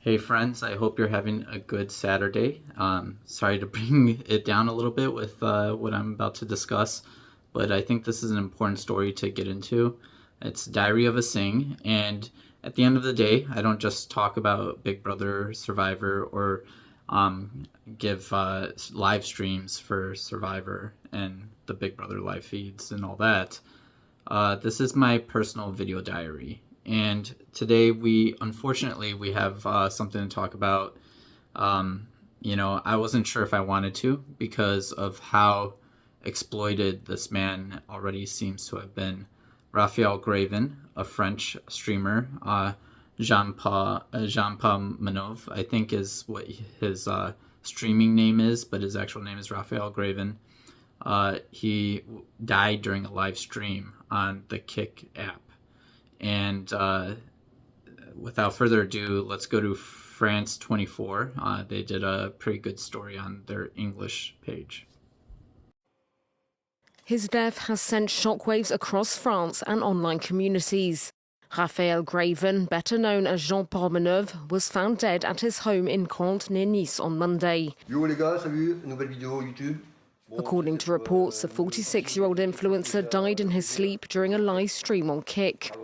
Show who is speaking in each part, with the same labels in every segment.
Speaker 1: Hey friends, I hope you're having a good Saturday. Sorry to bring it down a little bit with what I'm about to discuss, but I think this is an important story to get into. It's Diary of a Sing, and at the end of the day, I don't just talk about Big Brother Survivor or um, give live streams for Survivor and the Big Brother live feeds and all that. This is my personal video diary, and today we have something to talk about. I wasn't sure if I wanted to because of how exploited this man already seems to have been. Raphael Graven, a French streamer, Jean-Paul Manov, I think is what his streaming name is, but his actual name is Raphael Graven. He died during a live stream on the Kick app. And without further ado, let's go to France 24. They did a pretty good story on their English page.
Speaker 2: His death has sent shockwaves across France and online communities. Raphael Graven, better known as Jean-Paul Maneuve, was found dead at his home in Contes near Nice on Monday.
Speaker 3: Yo les gars, salut, nouvelle vidéo YouTube.
Speaker 2: According to reports, the 46-year-old influencer died in his sleep during a live stream on Kick,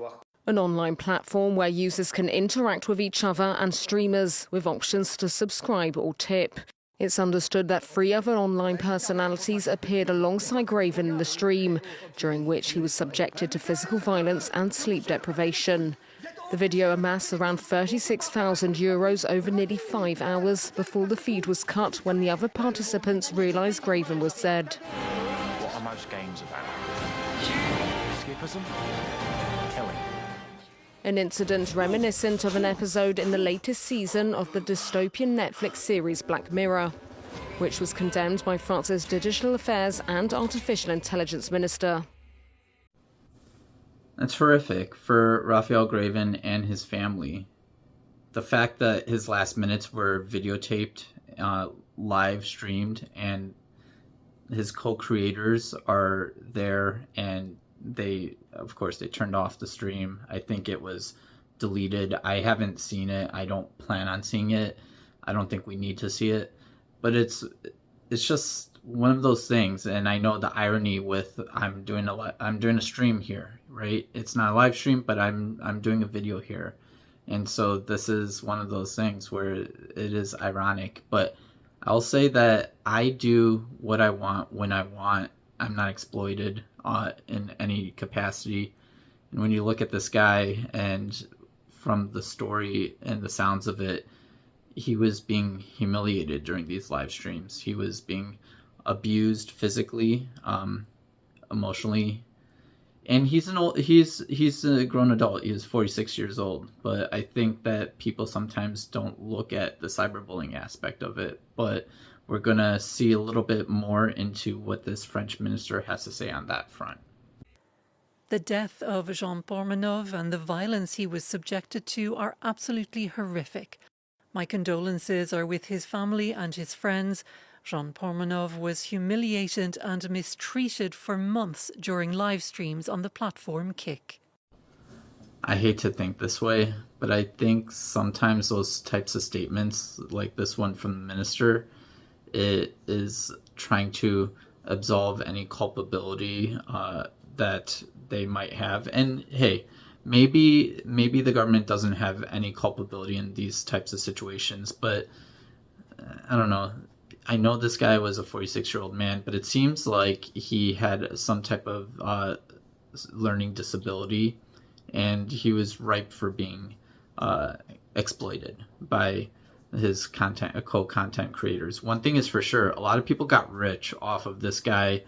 Speaker 2: an online platform where users can interact with each other and streamers with options to subscribe or tip. It's understood that 3 other online personalities appeared alongside Graven in the stream, during which he was subjected to physical violence and sleep deprivation. The video amassed around €36,000 over nearly 5 hours before the feed was cut when the other participants realised Graven was dead.
Speaker 4: What are most games about? Skipperism? Killing.
Speaker 2: An incident reminiscent of an episode in the latest season of the dystopian Netflix series Black Mirror, which was condemned by France's Digital Affairs and Artificial Intelligence Minister.
Speaker 1: That's horrific for Raphael Graven and his family. The fact that his last minutes were videotaped, live streamed, and his co-creators are there, and they turned off the stream. I think it was deleted. I haven't seen it. I don't plan on seeing it. I don't think we need to see it. But it's just one of those things, and I know the irony with I'm doing a stream here, right? It's not a live stream, but I'm doing a video here. And so this is one of those things where it is ironic, but I'll say that I do what I want when I want. I'm not exploited in any capacity. And when you look at this guy, and from the story and the sounds of it, he was being humiliated during these live streams. He was being abused physically, emotionally, and he's a grown adult. He is 46 years old, but I think that people sometimes don't look at the cyberbullying aspect of it. But we're gonna see a little bit more into what this French minister has to say on that front.
Speaker 5: The death of Jean-Paul Maneuve and the violence he was subjected to are absolutely horrific. My condolences are with his family and his friends. Jean-Paul Maneuve was humiliated and mistreated for months during live streams on the platform Kick.
Speaker 1: I hate to think this way, but I think sometimes those types of statements, like this one from the minister, it is trying to absolve any culpability that they might have. And hey, maybe the government doesn't have any culpability in these types of situations, but I don't know. I know this guy was a 46-year-old man, but it seems like he had some type of learning disability, and he was ripe for being exploited by his co-content creators. One thing is for sure, a lot of people got rich off of this guy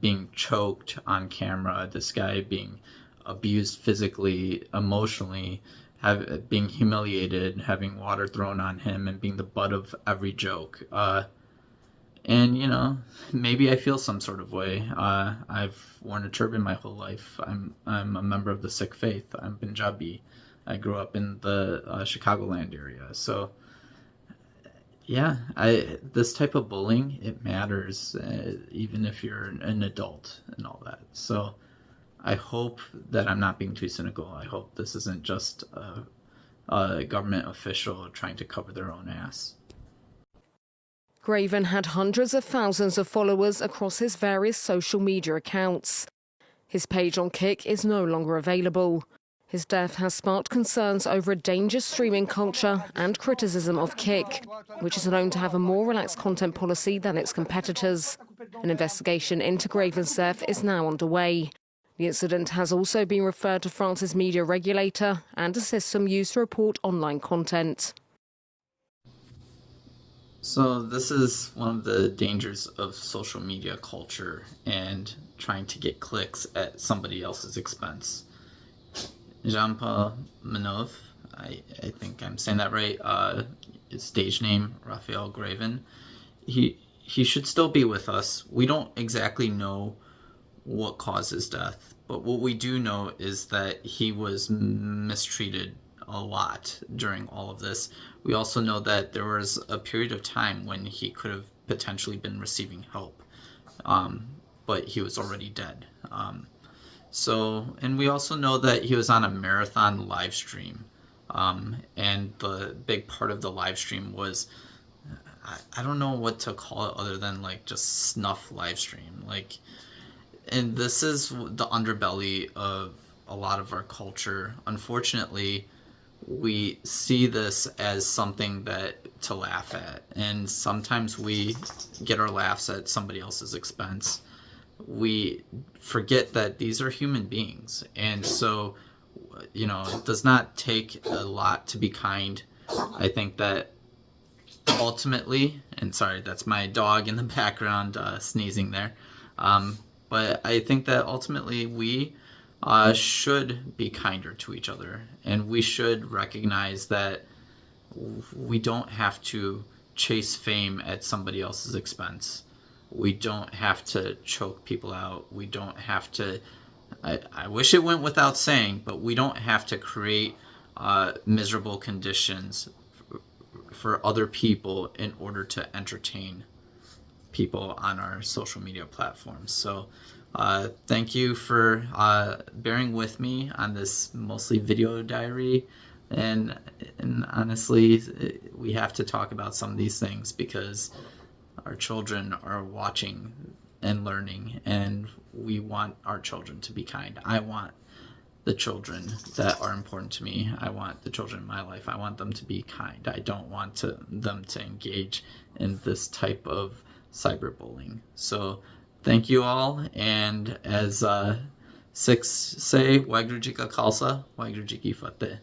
Speaker 1: being choked on camera, this guy being abused physically, emotionally, being humiliated, having water thrown on him, and being the butt of every joke. And maybe I feel some sort of way. I've worn a turban my whole life. I'm a member of the Sikh faith. I'm Punjabi. I grew up in the Chicagoland area. So yeah, this type of bullying, it matters, even if you're an adult and all that. So I hope that I'm not being too cynical. I hope this isn't just a government official trying to cover their own ass.
Speaker 2: Graven had hundreds of thousands of followers across his various social media accounts. His page on Kick is no longer available. His death has sparked concerns over a dangerous streaming culture and criticism of Kick, which is known to have a more relaxed content policy than its competitors. An investigation into Graven's death is now underway. The incident has also been referred to France's media regulator and a system used to report online content.
Speaker 1: So this is one of the dangers of social media culture and trying to get clicks at somebody else's expense. Jean-Paul Manov, I think I'm saying that right, his stage name, Raphael Graven, he should still be with us. We don't exactly know what caused his death, but what we do know is that he was mistreated a lot during all of this. We also know that there was a period of time when he could have potentially been receiving help, but he was already dead. And we also know that he was on a marathon live stream, and the big part of the live stream was, I don't know what to call it other than like just snuff live stream. And this is the underbelly of a lot of our culture. Unfortunately, we see this as something to laugh at, and sometimes we get our laughs at somebody else's expense. We forget that these are human beings, and so, it does not take a lot to be kind. I think that ultimately, and sorry, that's my dog in the background sneezing there, but I think that ultimately we should be kinder to each other, and we should recognize that we don't have to chase fame at somebody else's expense. We don't have to choke people out. We don't have to, I wish it went without saying, but we don't have to create miserable conditions for other people in order to entertain people on our social media platforms. So thank you for bearing with me on this mostly video diary, and honestly, we have to talk about some of these things because our children are watching and learning, and we want our children to be kind. I want the children that are important to me, I want the children in my life, I want them to be kind. I don't want them to engage in this type of cyberbullying. So thank you all, and as Sikhs say, Waheguru Ji Ka Khalsa, Waheguru Ji Ki Fateh.